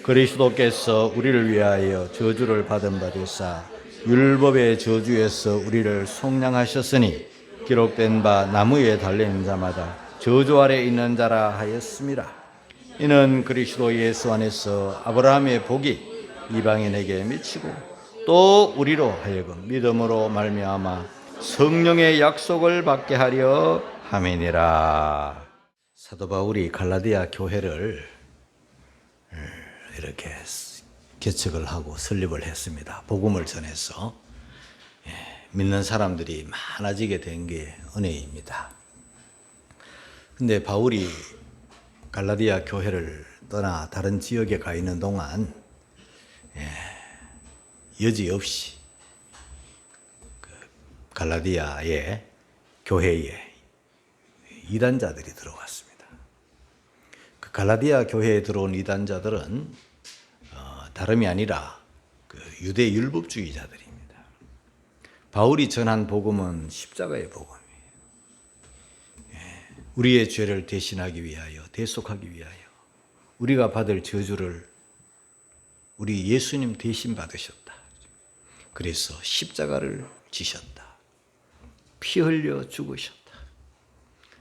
그리스도께서 우리를 위하여 저주를 받은 바 되사 율법의 저주에서 우리를 속량하셨으니 기록된 바 나무에 달린 자마다 저주 아래 있는 자라 하였습니다. 이는 그리스도 예수 안에서 아브라함의 복이 이방인에게 미치고 또 우리로 하여금 믿음으로 말미암아 성령의 약속을 받게 하려 함이니라. 사도 바울이 갈라디아 교회를 이렇게 개척을 하고 설립을 했습니다. 복음을 전해서 믿는 사람들이 많아지게 된 게 은혜입니다. 근데 바울이 갈라디아 교회를 떠나 다른 지역에 가 있는 동안 여지없이 갈라디아의 교회에 이단자들이 들어왔습니다. 그 갈라디아 교회에 들어온 이단자들은 다름이 아니라 유대 율법주의자들입니다. 바울이 전한 복음은 십자가의 복음이에요. 우리의 죄를 대신하기 위하여, 대속하기 위하여 우리가 받을 저주를 우리 예수님 대신 받으셨다. 그래서 십자가를 지셨다. 피 흘려 죽으셨다.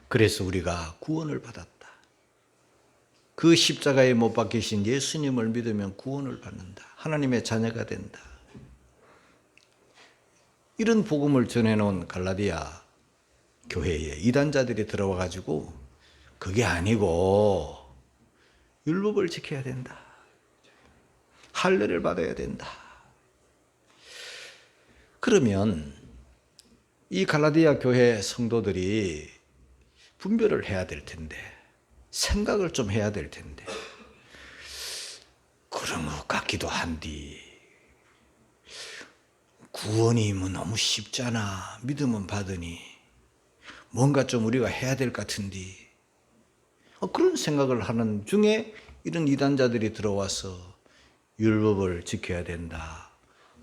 그래서 우리가 구원을 받았다. 그 십자가에 못 박히신 예수님을 믿으면 구원을 받는다. 하나님의 자녀가 된다. 이런 복음을 전해놓은 갈라디아 교회에 이단자들이 들어와 가지고 그게 아니고 율법을 지켜야 된다. 할례를 받아야 된다. 그러면 이 갈라디아 교회 성도들이 분별을 해야 될 텐데, 생각을 좀 해야 될 텐데, 그런 것 같기도 한디, 구원이 뭐 너무 쉽잖아. 믿으면 받으니 뭔가 좀 우리가 해야 될 것 같은디, 그런 생각을 하는 중에 이런 이단자들이 들어와서 율법을 지켜야 된다,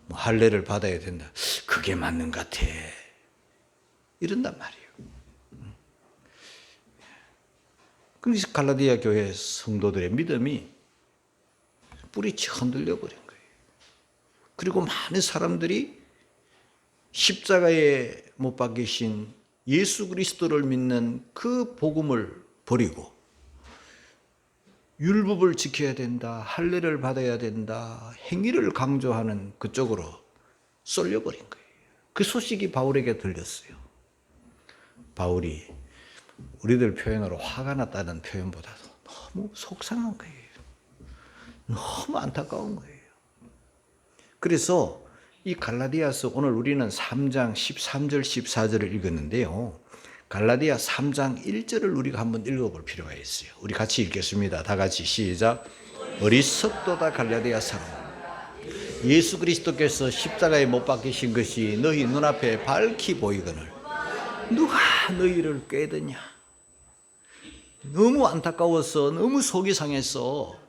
뭐 할례를 받아야 된다, 그게 맞는 것 같아, 이런단 말이에요. 그래서 갈라디아 교회 성도들의 믿음이 뿌리치 흔들려 버린 거예요. 그리고 많은 사람들이 십자가에 못 박히신 예수 그리스도를 믿는 그 복음을 버리고 율법을 지켜야 된다, 할례를 받아야 된다, 행위를 강조하는 그쪽으로 쏠려버린 거예요. 그 소식이 바울에게 들렸어요. 바울이 우리들 표현으로 화가 났다는 표현보다도 너무 속상한 거예요. 너무 안타까운 거예요. 그래서 이 갈라디아서 오늘 우리는 3장 13절 14절을 읽었는데요. 갈라디아 3장 1절을 우리가 한번 읽어볼 필요가 있어요. 우리 같이 읽겠습니다. 다 같이 시작. 어리석도다 갈라디아 사람, 예수 그리스도께서 십자가에 못 박히신 것이 너희 눈앞에 밝히 보이거늘 누가 너희를 꾀드냐. 너무 안타까워서, 너무 속이 상해서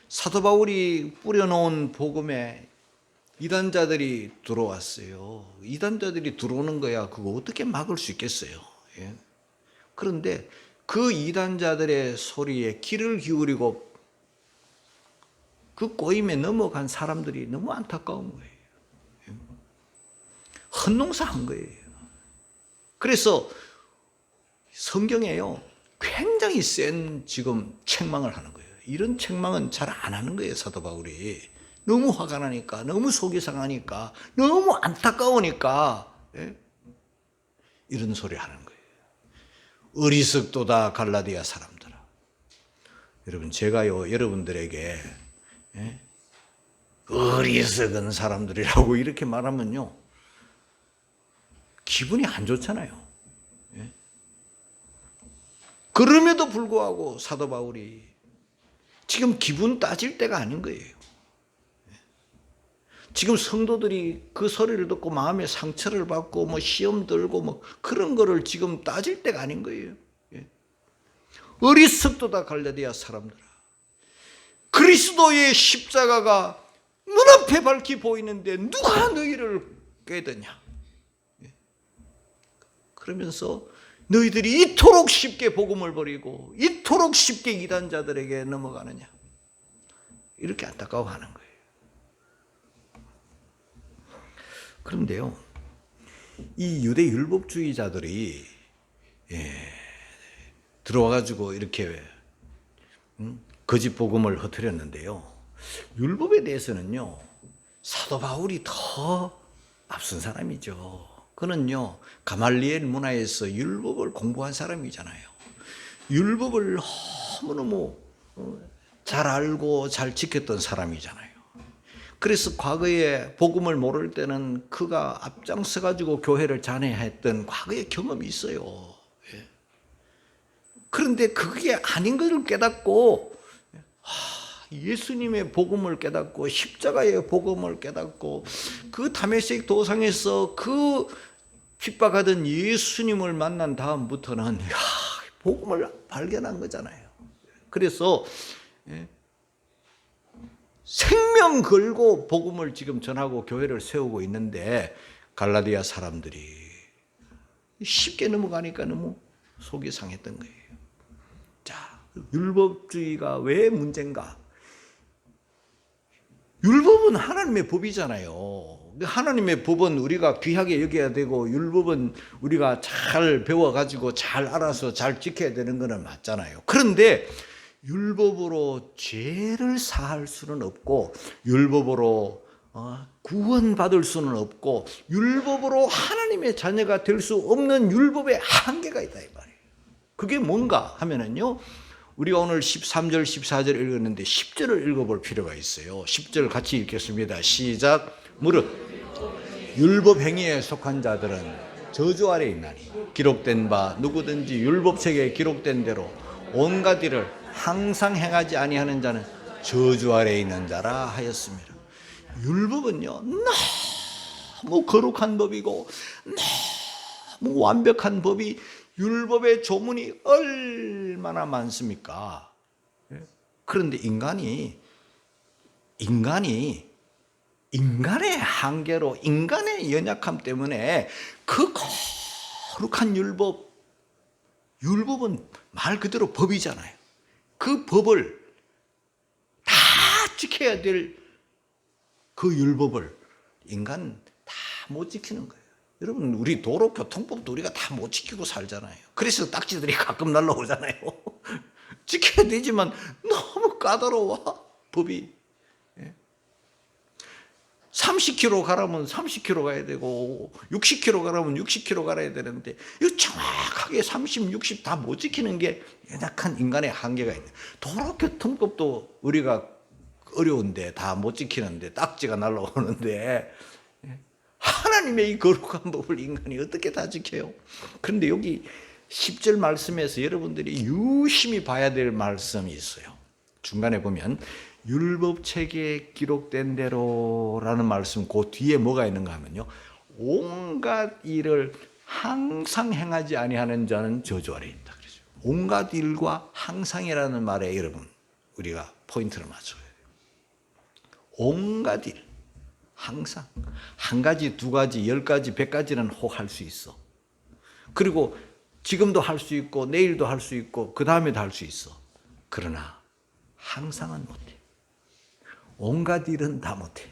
사도 바울이 뿌려놓은 복음에 이단자들이 들어왔어요. 이단자들이 들어오는 거야 그거 어떻게 막을 수 있겠어요. 그런데 그 이단자들의 소리에 귀를 기울이고 그 꼬임에 넘어간 사람들이 너무 안타까운 거예요. 헛농사한 거예요. 그래서 성경에요, 굉장히 센 지금 책망을 하는 거예요. 이런 책망은 잘 안 하는 거예요, 사도 바울이. 너무 화가 나니까, 너무 속이 상하니까, 너무 안타까우니까 이런 소리 하는 거예요. 어리석도다 갈라디아 사람들아. 여러분, 제가요 여러분들에게 어리석은 사람들이라고 이렇게 말하면요 기분이 안 좋잖아요. 그럼에도 불구하고 사도 바울이 지금 기분 따질 때가 아닌 거예요. 지금 성도들이 그 소리를 듣고 마음에 상처를 받고 뭐 시험 들고 뭐 그런 거를 지금 따질 때가 아닌 거예요. 어리석도다 갈라디아 사람들아. 그리스도의 십자가가 눈앞에 밝히 보이는데 누가 너희를 꾀드냐. 그러면서 너희들이 이토록 쉽게 복음을 버리고 이토록 쉽게 이단자들에게 넘어가느냐. 이렇게 안타까워하는 거예요. 그런데요, 이 유대 율법주의자들이 들어와가지고 이렇게 거짓 복음을 흩뜨렸는데요. 율법에 대해서는요, 사도 바울이 더 앞선 사람이죠. 그는요, 가말리엘 문화에서 율법을 공부한 사람이잖아요. 율법을 너무너무 잘 알고 잘 지켰던 사람이잖아요. 그래서 과거에 복음을 모를 때는 그가 앞장서 가지고 교회를 잔해했던 과거의 경험이 있어요. 그런데 그게 아닌 것을 깨닫고 예수님의 복음을 깨닫고 십자가의 복음을 깨닫고 그 다메섹 도상에서 그 핍박하던 예수님을 만난 다음부터는 복음을 발견한 거잖아요. 그래서 생명 걸고 복음을 지금 전하고 교회를 세우고 있는데 갈라디아 사람들이 쉽게 넘어가니까 너무 속이 상했던 거예요. 자, 율법주의가 왜 문제인가? 율법은 하나님의 법이잖아요. 하나님의 법은 우리가 귀하게 여겨야 되고 율법은 우리가 잘 배워가지고 잘 알아서 잘 지켜야 되는 거는 맞잖아요. 그런데 율법으로 죄를 사할 수는 없고 율법으로 구원받을 수는 없고 율법으로 하나님의 자녀가 될 수 없는 율법의 한계가 있다 이 말이에요. 그게 뭔가 하면은요, 우리가 오늘 13절 14절 읽었는데 10절을 읽어볼 필요가 있어요. 10절 같이 읽겠습니다. 시작. 무릇 율법 행위에 속한 자들은 저주 아래 있나니 기록된 바 누구든지 율법책에 기록된 대로 온갖 일을 항상 행하지 아니하는 자는 저주 아래 있는 자라 하였습니다. 율법은요, 너무 거룩한 법이고 너무 완벽한 법이, 율법의 조문이 얼마나 많습니까? 그런데 인간의 인간의 한계로, 인간의 연약함 때문에 그 거룩한 율법은 말 그대로 법이잖아요. 그 법을 다 지켜야 될 그 율법을 인간 다 못 지키는 거예요. 여러분, 우리 도로교통법도 우리가 다 못 지키고 살잖아요. 그래서 딱지들이 가끔 날라오잖아요. 지켜야 되지만 너무 까다로워, 법이. 30km 가라면 30km 가야 되고 60km 가라면 60km 가야 되는데 이거 정확하게 30, 60 다 못 지키는 게 연약한 인간의 한계가 있네. 도로교통법도 우리가 어려운데 다 못 지키는데 딱지가 날라오는데 하나님의 이 거룩한 법을 인간이 어떻게 다 지켜요? 그런데 여기 10절 말씀에서 여러분들이 유심히 봐야 될 말씀이 있어요. 중간에 보면 율법책에 기록된 대로라는 말씀, 그 뒤에 뭐가 있는가 하면요, 온갖 일을 항상 행하지 아니하는 자는 저주 아래 있다. 그러죠. 온갖 일과 항상이라는 말에 여러분 우리가 포인트를 맞춰야 돼요. 온갖 일, 항상. 한 가지, 두 가지, 10가지, 100가지는 혹 할 수 있어. 그리고 지금도 할 수 있고 내일도 할 수 있고 그 다음에도 할 수 있어. 그러나 항상은 못해. 온갖 일은 다 못해.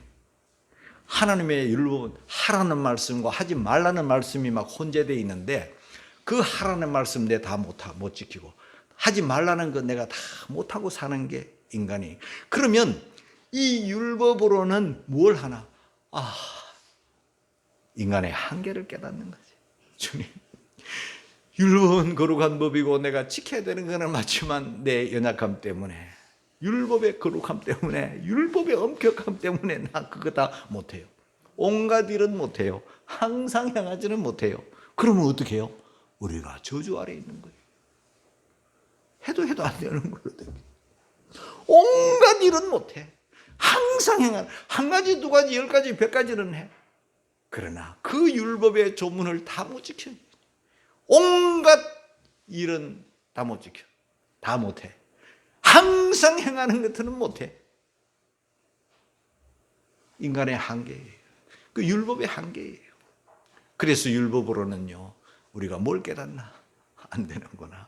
하나님의 율법은 하라는 말씀과 하지 말라는 말씀이 막 혼재되어 있는데 그 하라는 말씀 내가 다 못 지키고 하지 말라는 거 내가 다 못하고 사는 게 인간이. 그러면 이 율법으로는 뭘 하나? 인간의 한계를 깨닫는 거지. 주님, 율법은 거룩한 법이고 내가 지켜야 되는 것은 맞지만 내 연약함 때문에, 율법의 거룩함 때문에, 율법의 엄격함 때문에 나 그거 다 못해요. 온갖 일은 못해요. 항상 행하지는 못해요. 그러면 어떻게 해요? 우리가 저주 아래 있는 거예요. 해도 안 되는 거거든요. 온갖 일은 못해. 항상 행하는, 한 가지, 두 가지, 10가지, 100가지는 해. 그러나 그 율법의 조문을 다 못 지켜. 온갖 일은 다 못 지켜. 다 못해. 항상 행하는 것들은 못해. 인간의 한계예요. 그 율법의 한계예요. 그래서 율법으로는요, 우리가 뭘 깨닫나? 안 되는구나.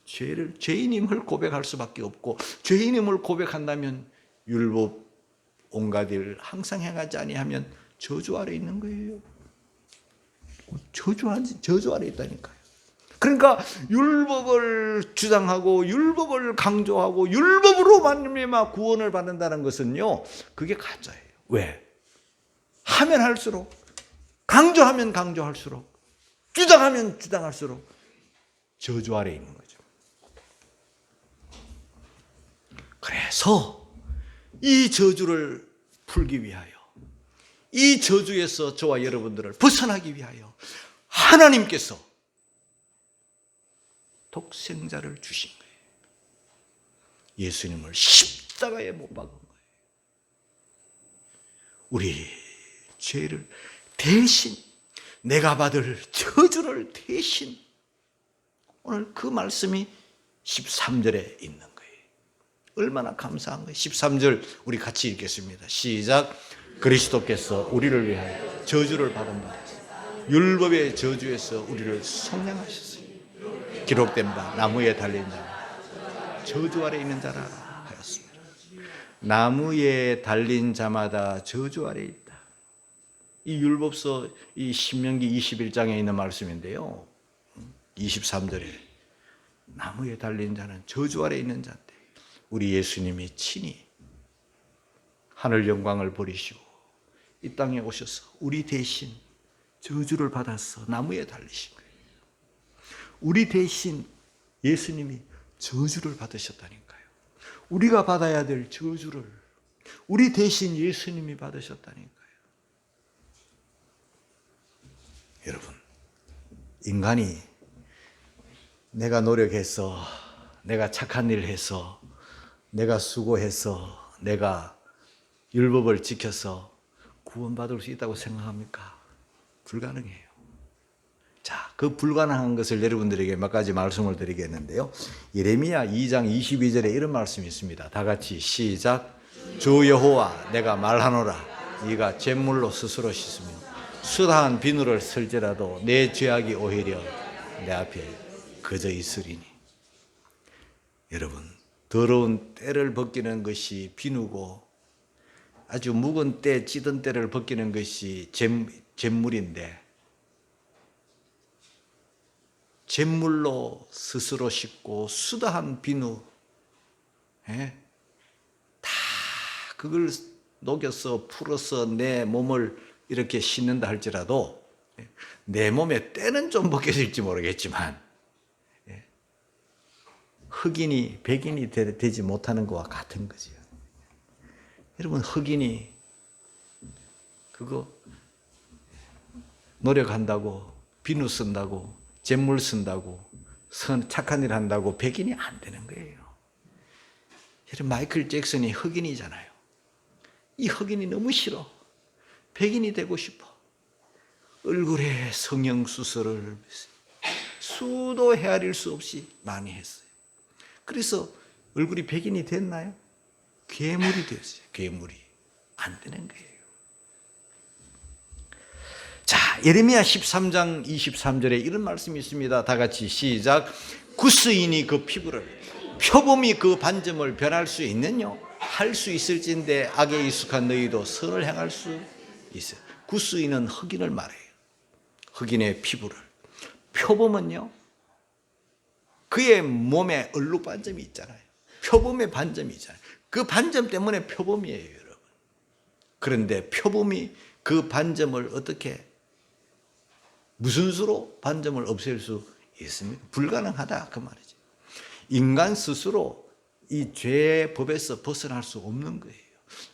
죄인임을 고백할 수밖에 없고, 죄인임을 고백한다면 율법 온갖 일 항상 행하지 아니하면 저주 아래 있는 거예요. 저주 아래 있다니까요. 그러니까 율법을 주장하고 율법을 강조하고 율법으로 말미암아 구원을 받는다는 것은요, 그게 가짜예요. 왜? 하면 할수록, 강조하면 강조할수록, 주장하면 주장할수록 저주 아래 있는 거죠. 그래서 이 저주를 풀기 위하여, 이 저주에서 저와 여러분들을 벗어나기 위하여 하나님께서 독생자를 주신 거예요. 예수님을 십자가에 못 박은 거예요. 우리 죄를 대신, 내가 받을 저주를 대신, 오늘 그 말씀이 13절에 있는 거예요. 얼마나 감사한 거예요. 13절 우리 같이 읽겠습니다. 시작. 그리스도께서 우리를 위하여 저주를 받은 바 율법의 저주에서 우리를 속량하셨어요. 기록된 바 나무에 달린 자 저주 아래 있는 자라 하였습니다. 나무에 달린 자마다 저주 아래 있다. 이 율법서 이 신명기 21장에 있는 말씀인데요, 23절에 나무에 달린 자는 저주 아래 있는 자인데, 우리 예수님이 친히 하늘 영광을 버리시고 이 땅에 오셔서 우리 대신 저주를 받아서 나무에 달리신 거예요. 우리 대신 예수님이 저주를 받으셨다니까요. 우리가 받아야 될 저주를 우리 대신 예수님이 받으셨다니까요. 여러분, 인간이 내가 노력해서, 내가 착한 일을 해서, 내가 수고해서, 내가 율법을 지켜서 구원받을 수 있다고 생각합니까? 불가능해요. 자, 그 불가능한 것을 여러분들에게 몇 가지 말씀을 드리겠는데요. 예레미야 2장 22절에 이런 말씀이 있습니다. 다 같이 시작. 주 여호와 내가 말하노라. 네가 잿물로 스스로 씻으며 수다한 비누를 쓸지라도 내 죄악이 오히려 내 앞에 그저 있으리니. 여러분, 더러운 때를 벗기는 것이 비누고 아주 묵은 때, 찌든 때를 벗기는 것이 잿물인데, 잿물로 스스로 씻고 수다한 비누, 다 그걸 녹여서 풀어서 내 몸을 이렇게 씻는다 할지라도 내 몸에 때는 좀 벗겨질지 모르겠지만 흑인이 백인이 되지 못하는 것과 같은 거죠. 여러분, 흑인이 그거 노력한다고, 비누 쓴다고, 잿물 쓴다고, 착한 일 한다고 백인이 안 되는 거예요. 여러분, 마이클 잭슨이 흑인이잖아요. 이 흑인이 너무 싫어. 백인이 되고 싶어. 얼굴에 성형수술을 수도 헤아릴 수 없이 많이 했어요. 그래서 얼굴이 백인이 됐나요? 괴물이 됐어요. 괴물이. 안 되는 거예요. 자, 예레미야 13장 23절에 이런 말씀이 있습니다. 다 같이 시작. 구스인이 그 피부를, 표범이 그 반점을 변할 수 있느냐? 할 수 있을진데 악에 익숙한 너희도 선을 행할 수 있어요. 구스인은 흑인을 말해요. 흑인의 피부를. 표범은요, 그의 몸에 얼룩 반점이 있잖아요. 표범의 반점이 있잖아요. 그 반점 때문에 표범이에요, 여러분. 그런데 표범이 그 반점을 어떻게, 무슨 수로 반점을 없앨 수 있습니까? 불가능하다, 그 말이죠. 인간 스스로 이 죄의 법에서 벗어날 수 없는 거예요.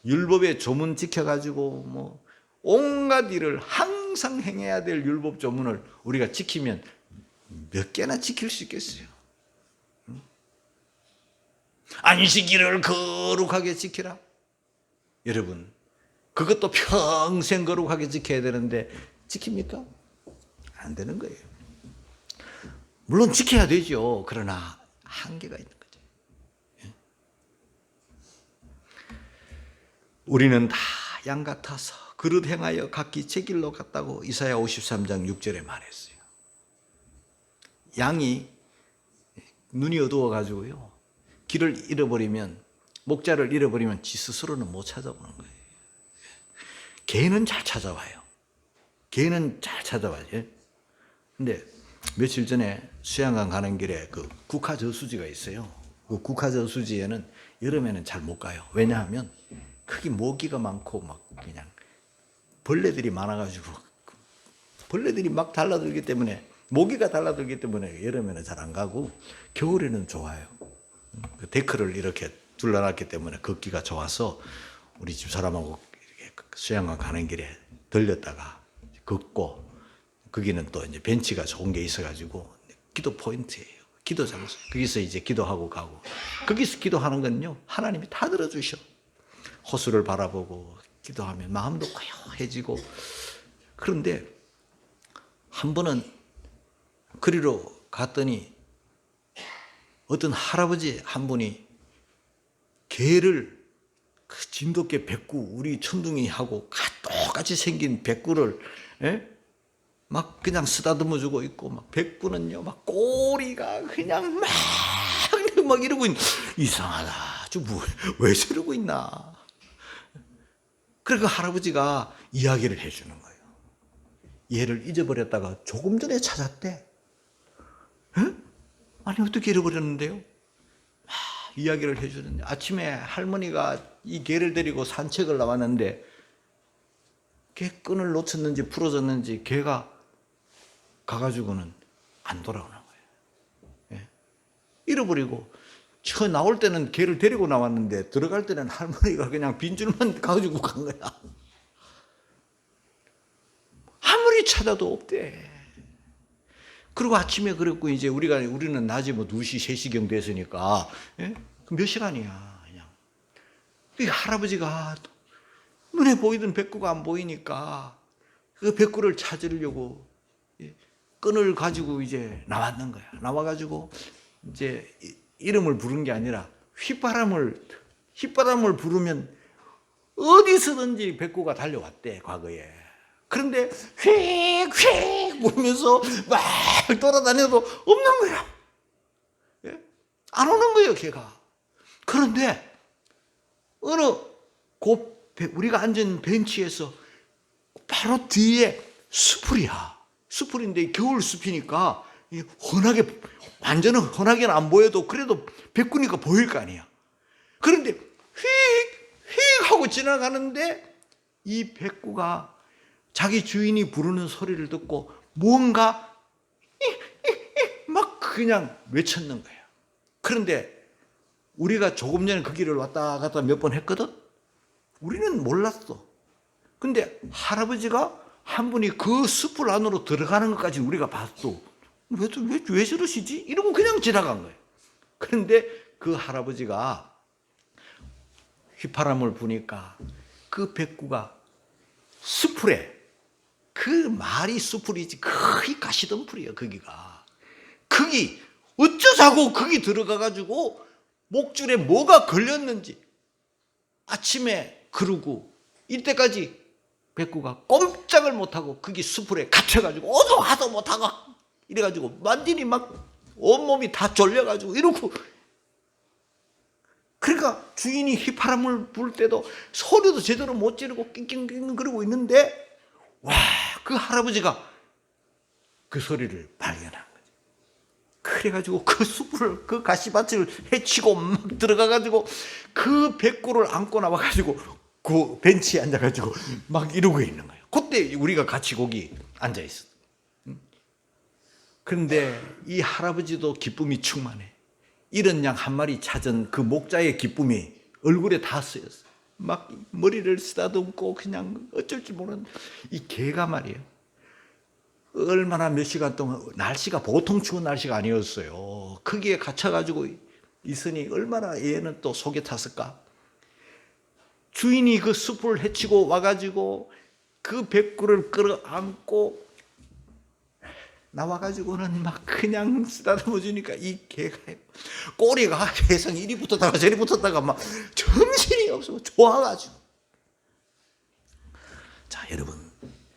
율법의 조문 지켜가지고 뭐 온갖 일을 항상 행해야 될 율법 조문을 우리가 지키면 몇 개나 지킬 수 있겠어요? 안식일을 거룩하게 지키라. 여러분, 그것도 평생 거룩하게 지켜야 되는데 지킵니까? 안 되는 거예요. 물론 지켜야 되죠. 그러나 한계가 있는 거죠. 우리는 다 양 같아서 그릇 행하여 각기 제 길로 갔다고 이사야 53장 6절에 말했어요. 양이 눈이 어두워가지고요, 길을 잃어버리면 목자를 잃어버리면 지 스스로는 못 찾아오는 거예요. 개는 잘 찾아와요. 개는 잘 찾아와요. 근데 며칠 전에 수양강 가는 길에 그 국화 저수지가 있어요. 그 국화 저수지에는 여름에는 잘 못 가요. 왜냐하면 거기 모기가 많고 막 그냥 벌레들이 많아가지고 벌레들이 막 달라들기 때문에 모기가 달라들기 때문에 여름에는 잘 안 가고 겨울에는 좋아요. 그 데크를 이렇게 둘러놨기 때문에 걷기가 좋아서 우리 집사람하고 이렇게 수양강 가는 길에 들렸다가 걷고 거기는 또 이제 벤치가 좋은 게 있어가지고 기도 포인트예요. 기도 장소. 거기서 이제 기도하고 가고 거기서 기도하는 건요 하나님이 다 들어주셔. 호수를 바라보고 기도하면 마음도 고요해지고. 그런데 한 번은 그리로 갔더니 어떤 할아버지 한 분이 개를 그 진돗개 백구 우리 천둥이하고 똑같이 생긴 백구를 막 그냥 쓰다듬어 주고 있고 막 백구는요 막 꼬리가 그냥 막 이러고 이상하다. 왜 저러고 있나. 그러니까 할아버지가 이야기를 해주는 거예요. 얘를 잊어버렸다가 조금 전에 찾았대. 아니 어떻게 잃어버렸는데요? 이야기를 해주는데 아침에 할머니가 이 개를 데리고 산책을 나왔는데 개 끈을 놓쳤는지 풀어졌는지 개가 가가지고는 안 돌아오는 거예요. 잃어버리고 나올 때는 개를 데리고 나왔는데 들어갈 때는 할머니가 그냥 빈줄만 가지고 간 거야. 아무리 찾아도 없대. 그리고 아침에 그랬고 이제 우리는 낮에 뭐 2시, 3시경 됐으니까 몇 시간이야 그냥. 이 할아버지가 눈에 보이던 백구가 안 보이니까 그 백구를 찾으려고 끈을 가지고 이제 나왔는 거야. 나와가지고 이제 이름을 부른 게 아니라 휘바람을 부르면 어디서든지 백구가 달려왔대 과거에. 그런데 휙휙 부르면서 막 돌아다녀도 없는 거야. 안 오는 거예요 걔가. 그런데 어느 우리가 앉은 벤치에서 바로 뒤에 숲풀인데 겨울 숲이니까 완전히 훤하게는 안 보여도 그래도 백구니까 보일 거 아니야. 그런데 휙휙 하고 지나가는데 이 백구가 자기 주인이 부르는 소리를 듣고 뭔가 막 그냥 외쳤는 거야. 그런데 우리가 조금 전에 그 길을 왔다 갔다 몇 번 했거든. 우리는 몰랐어. 근데 할아버지가 한 분이 그 숲을 안으로 들어가는 것까지 우리가 봤어. 왜 저러시지? 이러고 그냥 지나간 거예요. 그런데 그 할아버지가 휘파람을 부니까 그 백구가 숲풀에 그 말이 숲풀이지 거의 가시덤불이에요. 거기 어쩌자고 거기 들어가가지고 목줄에 뭐가 걸렸는지 아침에 그러고 이때까지 백구가 꼼짝을 못하고 거기 숲풀에 갇혀가지고 오도 하도 못하고 이래가지고 완전히 막 온몸이 다 졸려가지고 이러고. 그러니까 주인이 휘파람을 불 때도 소리도 제대로 못 지르고 낑낑낑 그러고 있는데 와, 그 할아버지가 그 소리를 발견한 거지. 그래가지고 그 숲을 그 가시밭을 헤치고 막 들어가가지고 그 백구를 안고 나와가지고 그 벤치에 앉아가지고 막 이러고 있는 거예요. 그때 우리가 같이 거기 앉아 있었어. 그런데 이 할아버지도 기쁨이 충만해. 이런 양 한 마리 찾은 그 목자의 기쁨이 얼굴에 다 쓰였어. 막 머리를 쓰다듬고 그냥 어쩔 줄 모르는 이 개가 말이에요. 얼마나 몇 시간 동안 날씨가 보통 추운 날씨가 아니었어요. 거기에 갇혀가지고 있으니 얼마나 얘는 또 속에 탔을까. 주인이 그 숲을 헤치고 와가지고 그 백구를 끌어안고 나와가지고는 막 그냥 쓰다듬어 주니까 이 개가 꼬리가 세상 이리 붙었다가 저리 붙었다가 막 정신이 없어 좋아가지고. 자, 여러분,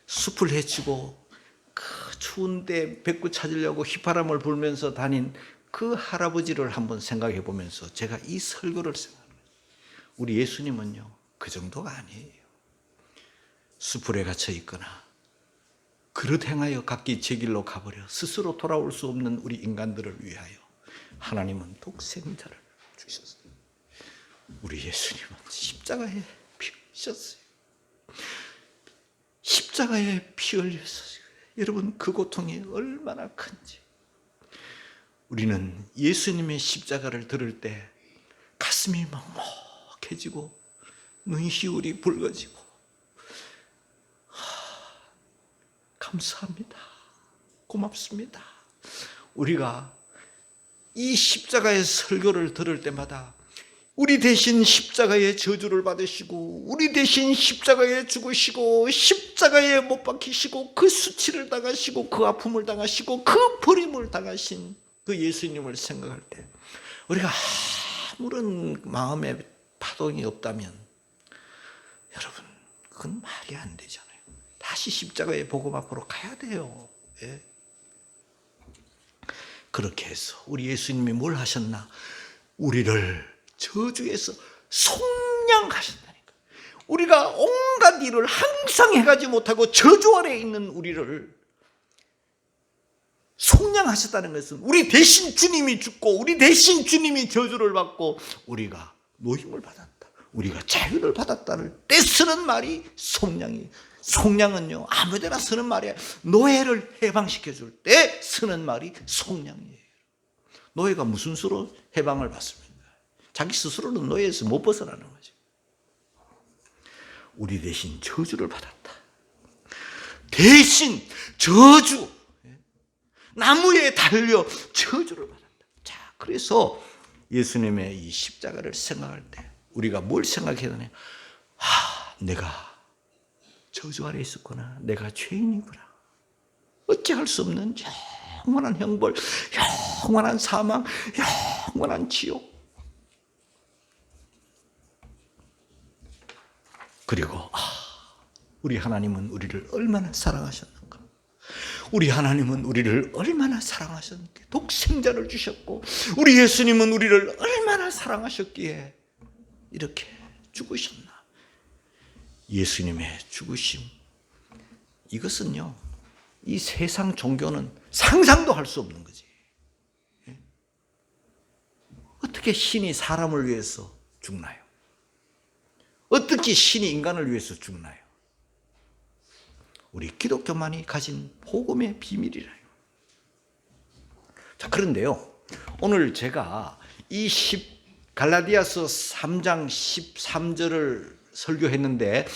숲을 헤치고 그 추운데 백구 찾으려고 휘파람을 불면서 다닌 그 할아버지를 한번 생각해 보면서 제가 이 설교를 생각합니다. 우리 예수님은요, 그 정도가 아니에요. 수풀에 갇혀 있거나 그릇 행하여 각기 제 길로 가버려 스스로 돌아올 수 없는 우리 인간들을 위하여 하나님은 독생자를 주셨어요. 우리 예수님은 십자가에 피 흘리셨어요. 십자가에 피 흘렸어요. 여러분, 그 고통이 얼마나 큰지. 우리는 예수님의 십자가를 들을 때 가슴이 먹먹해지고 눈시울이 붉어지고, 감사합니다. 고맙습니다. 우리가 이 십자가의 설교를 들을 때마다 우리 대신 십자가의 저주를 받으시고, 우리 대신 십자가에 죽으시고, 십자가에 못 박히시고, 그 수치를 당하시고, 그 아픔을 당하시고, 그 버림을 당하신 그 예수님을 생각할 때 우리가 아무런 마음의 파동이 없다면 여러분, 그건 말이 안 되잖아요. 다시 십자가의 복음 앞으로 가야 돼요. 예? 그렇게 해서 우리 예수님이 뭘 하셨나? 우리를 저주에서 속량하셨다니까. 우리가 온갖 일을 항상 해가지 못하고 저주 아래에 있는 우리를 속량하셨다는 것은 우리 대신 주님이 죽고 우리 대신 주님이 저주를 받고 우리가 노임을 받았다, 우리가 자유를 받았다를 때 쓰는 말이 속량이에요. 속량은요, 아무데나 쓰는 말이에요. 노예를 해방시켜 줄 때 쓰는 말이 속량이에요. 노예가 무슨 수로 해방을 받습니까? 자기 스스로는 노예에서 못 벗어나는 거죠. 우리 대신 저주를 받았다. 대신 저주, 나무에 달려 저주를 받았다. 자, 그래서 예수님의 이 십자가를 생각할 때 우리가 뭘 생각해야 되냐? 내가 저주 아래 있었구나. 내가 죄인이구나. 어찌할 수 없는 영원한 형벌, 영원한 사망, 영원한 지옥. 그리고 우리 하나님은 우리를 얼마나 사랑하셨는가. 우리 하나님은 우리를 얼마나 사랑하셨는가. 독생자를 주셨고 우리 예수님은 우리를 얼마나 사랑하셨기에 이렇게 죽으셨나. 예수님의 죽으심, 이것은요, 이 세상 종교는 상상도 할 수 없는 거지. 어떻게 신이 사람을 위해서 죽나요? 어떻게 신이 인간을 위해서 죽나요? 우리 기독교만이 가진 복음의 비밀이라요. 자, 그런데요, 오늘 제가 이 갈라디아서 3장 13절을 설교했는데,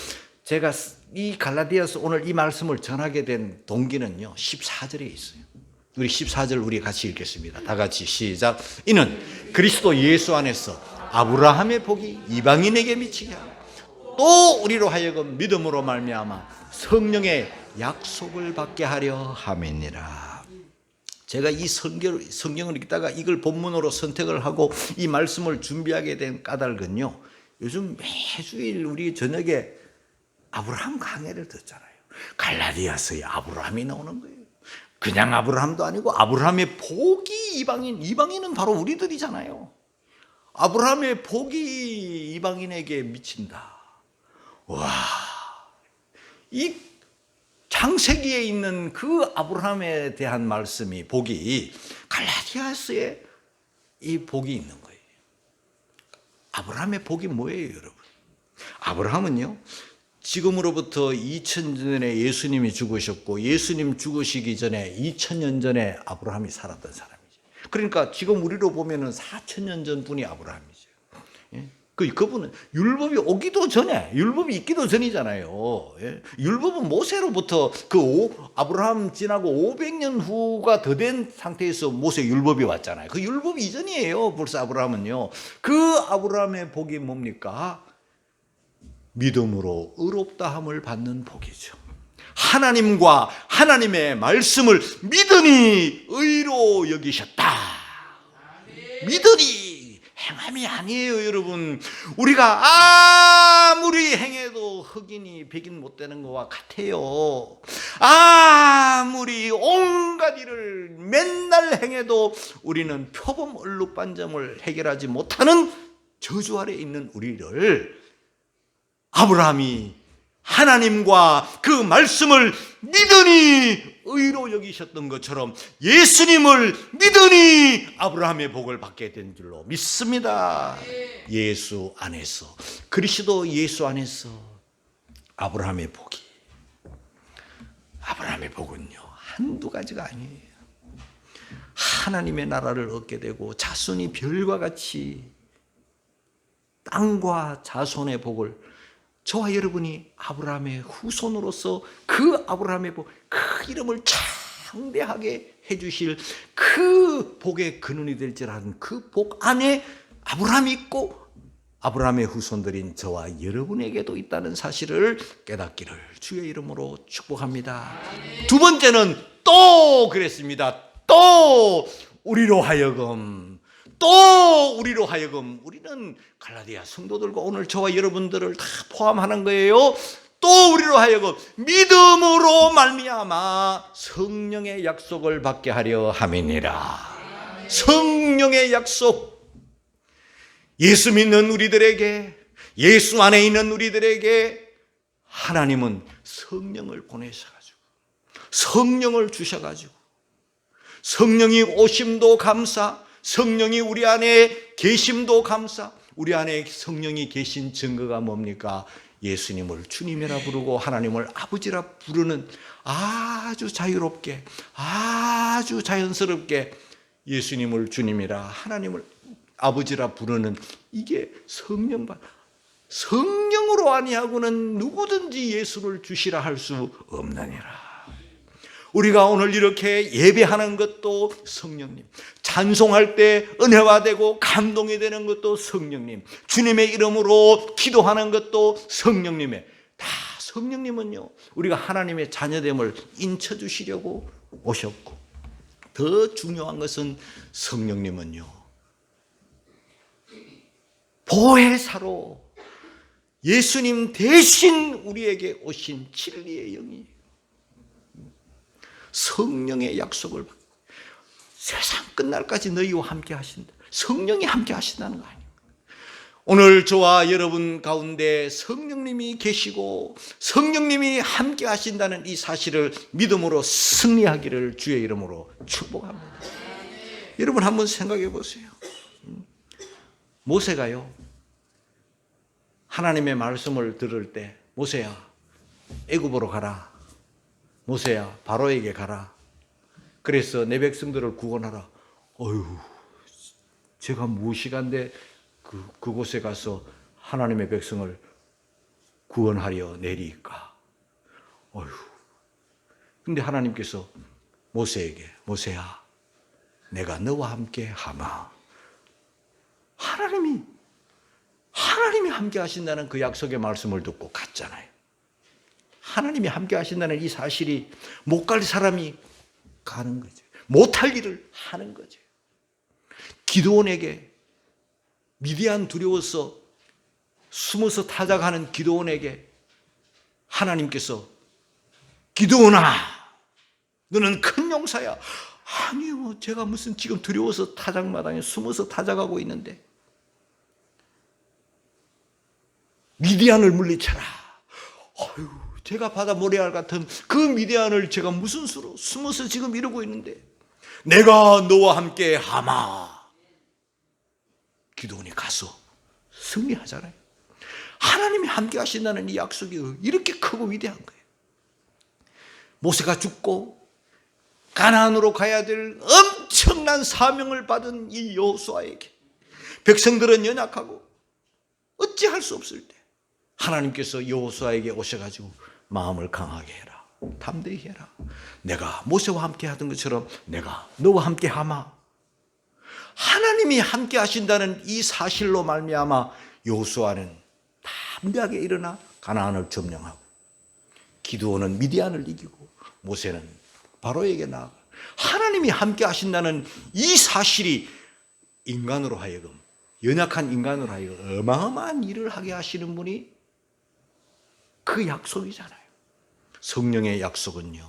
제가 이 갈라디아서 오늘 이 말씀을 전하게 된 동기는요, 14절에 있어요. 우리 14절 우리 같이 읽겠습니다. 다 같이 시작. 이는 그리스도 예수 안에서 아브라함의 복이 이방인에게 미치게 하고 또 우리로 하여금 믿음으로 말미암아 성령의 약속을 받게 하려 함이니라. 제가 이 성경을 읽다가 이걸 본문으로 선택을 하고 이 말씀을 준비하게 된 까닭은요, 요즘 매주일 우리 저녁에 아브라함 강해를 듣잖아요. 갈라디아서에 아브라함이 나오는 거예요. 그냥 아브라함도 아니고 아브라함의 복이 이방인은 바로 우리들이잖아요. 아브라함의 복이 이방인에게 미친다. 와, 이 창세기에 있는 그 아브라함에 대한 말씀이, 복이 갈라디아서에 이 복이 있는 거예요. 아브라함의 복이 뭐예요, 여러분? 아브라함은요, 지금으로부터 2000년 전에 예수님이 죽으셨고 예수님 죽으시기 전에 2000년 전에 아브라함이 살았던 사람이죠. 그러니까 지금 우리로 보면은 4000년 전 분이 아브라함이죠. 예? 그분은 율법이 오기도 전에, 율법이 있기도 전이잖아요. 예? 율법은 모세로부터 아브라함 지나고 500년 후가 더 된 상태에서 모세 율법이 왔잖아요. 그 율법 이전이에요, 벌써 아브라함은요. 그 아브라함의 복이 뭡니까? 믿음으로 의롭다함을 받는 복이죠. 하나님과 하나님의 말씀을 믿으니 의로 여기셨다. 믿으니, 행함이 아니에요, 여러분. 우리가 아무리 행해도 흑인이 백인 못 되는 것과 같아요. 아무리 온갖 일을 맨날 행해도 우리는 표범 얼룩반점을 해결하지 못하는 저주 아래 있는 우리를 아브라함이 하나님과 그 말씀을 믿으니 의로 여기셨던 것처럼 예수님을 믿으니 아브라함의 복을 받게 된 줄로 믿습니다. 예수 안에서, 그리스도 예수 안에서 아브라함의 복은요 한두 가지가 아니에요. 하나님의 나라를 얻게 되고 자손이 별과 같이 땅과 자손의 복을, 저와 여러분이 아브라함의 후손으로서 그 아브라함의 복, 그 이름을 창대하게 해주실 그 복의 근원이 될지라는 그 복 안에 아브라함이 있고 아브라함의 후손들인 저와 여러분에게도 있다는 사실을 깨닫기를 주의 이름으로 축복합니다. 두 번째는 또 그랬습니다. 또 우리로 하여금 우리는 갈라디아 성도들과 오늘 저와 여러분들을 다 포함하는 거예요. 또 우리로 하여금 믿음으로 말미암아 성령의 약속을 받게 하려 함이니라. 성령의 약속. 예수 믿는 우리들에게, 예수 안에 있는 우리들에게 하나님은 성령을 보내셔가지고, 성령을 주셔가지고, 성령이 오심도 감사, 성령이 우리 안에 계심도 감사. 우리 안에 성령이 계신 증거가 뭡니까? 예수님을 주님이라 부르고 하나님을 아버지라 부르는, 아주 자유롭게, 아주 자연스럽게 예수님을 주님이라 하나님을 아버지라 부르는, 이게 성령으로 아니하고는 누구든지 예수를 주시라 할 수 없느니라. 우리가 오늘 이렇게 예배하는 것도 성령님, 찬송할 때 은혜가 되고 감동이 되는 것도 성령님, 주님의 이름으로 기도하는 것도 성령님의, 다 성령님은요 우리가 하나님의 자녀됨을 인쳐주시려고 오셨고, 더 중요한 것은 성령님은요 보혜사로 예수님 대신 우리에게 오신 진리의 영이에요. 성령의 약속을 받고 세상 끝날까지 너희와 함께 하신다. 성령이 함께 하신다는 거 아닙니까? 오늘 저와 여러분 가운데 성령님이 계시고 성령님이 함께 하신다는 이 사실을 믿음으로 승리하기를 주의 이름으로 축복합니다. 여러분 한번 생각해 보세요. 모세가요 하나님의 말씀을 들을 때, 모세야 애굽으로 가라, 모세야 바로에게 가라, 그래서 내 백성들을 구원하라. 어휴, 제가 무엇이간데 그곳에 가서 하나님의 백성을 구원하려 내리까. 어휴. 근데 하나님께서 모세에게, 모세야 내가 너와 함께 하마. 하나님이 함께 하신다는 그 약속의 말씀을 듣고 갔잖아요. 하나님이 함께 하신다는 이 사실이 못 갈 사람이 가는 거죠. 못할 일을 하는 거죠. 기드온에게, 미디안 두려워서 숨어서 타작하는 기드온에게 하나님께서 기드온아 너는 큰 용사야. 아니요, 제가 무슨 지금 두려워서 타작마당에 숨어서 타작하고 있는데 미디안을 물리쳐라. 어휴, 제가 바다 모래알 같은 그 미디안을 제가 무슨 수로 숨어서 지금 이러고 있는데 내가 너와 함께 하마. 기도원이 가서 승리하잖아요. 하나님이 함께 하신다는 이 약속이 이렇게 크고 위대한 거예요. 모세가 죽고 가나안으로 가야 될 엄청난 사명을 받은 이 여호수아에게 백성들은 연약하고 어찌할 수 없을 때 하나님께서 여호수아에게 오셔가지고 마음을 강하게 해라, 담대히 해라. 내가 모세와 함께 하던 것처럼 내가 너와 함께 하마. 하나님이 함께 하신다는 이 사실로 말미암아 여호수아는 담대하게 일어나 가나안을 점령하고, 기드온은 미디안을 이기고, 모세는 바로에게 나아가. 하나님이 함께 하신다는 이 사실이 인간으로 하여금, 연약한 인간으로 하여금 어마어마한 일을 하게 하시는 분이 그 약속이잖아요. 성령의 약속은요,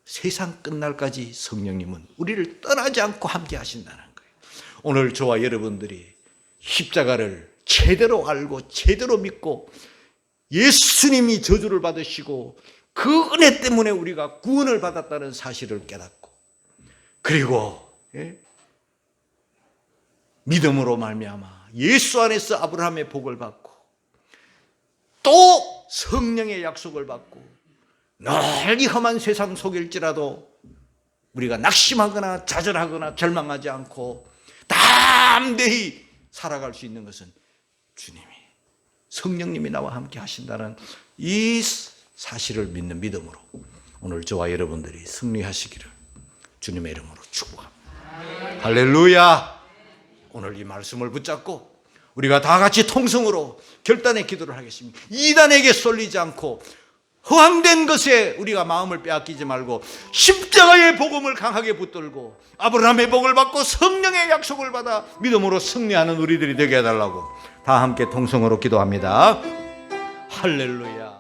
세상 끝날까지 성령님은 우리를 떠나지 않고 함께 하신다는 거예요. 오늘 저와 여러분들이 십자가를 제대로 알고 제대로 믿고 예수님이 저주를 받으시고 그 은혜 때문에 우리가 구원을 받았다는 사실을 깨닫고, 그리고 믿음으로 말미암아 예수 안에서 아브라함의 복을 받고 또 성령의 약속을 받고 널리 험한 세상 속일지라도 우리가 낙심하거나 좌절하거나 절망하지 않고 담대히 살아갈 수 있는 것은 주님이, 성령님이 나와 함께 하신다는 이 사실을 믿는 믿음으로 오늘 저와 여러분들이 승리하시기를 주님의 이름으로 축복합니다. 할렐루야. 오늘 이 말씀을 붙잡고 우리가 다 같이 통성으로 결단의 기도를 하겠습니다. 이단에게 쏠리지 않고 허황된 것에 우리가 마음을 빼앗기지 말고 십자가의 복음을 강하게 붙들고 아브라함의 복을 받고 성령의 약속을 받아 믿음으로 승리하는 우리들이 되게 해달라고 다 함께 통성으로 기도합니다. 할렐루야.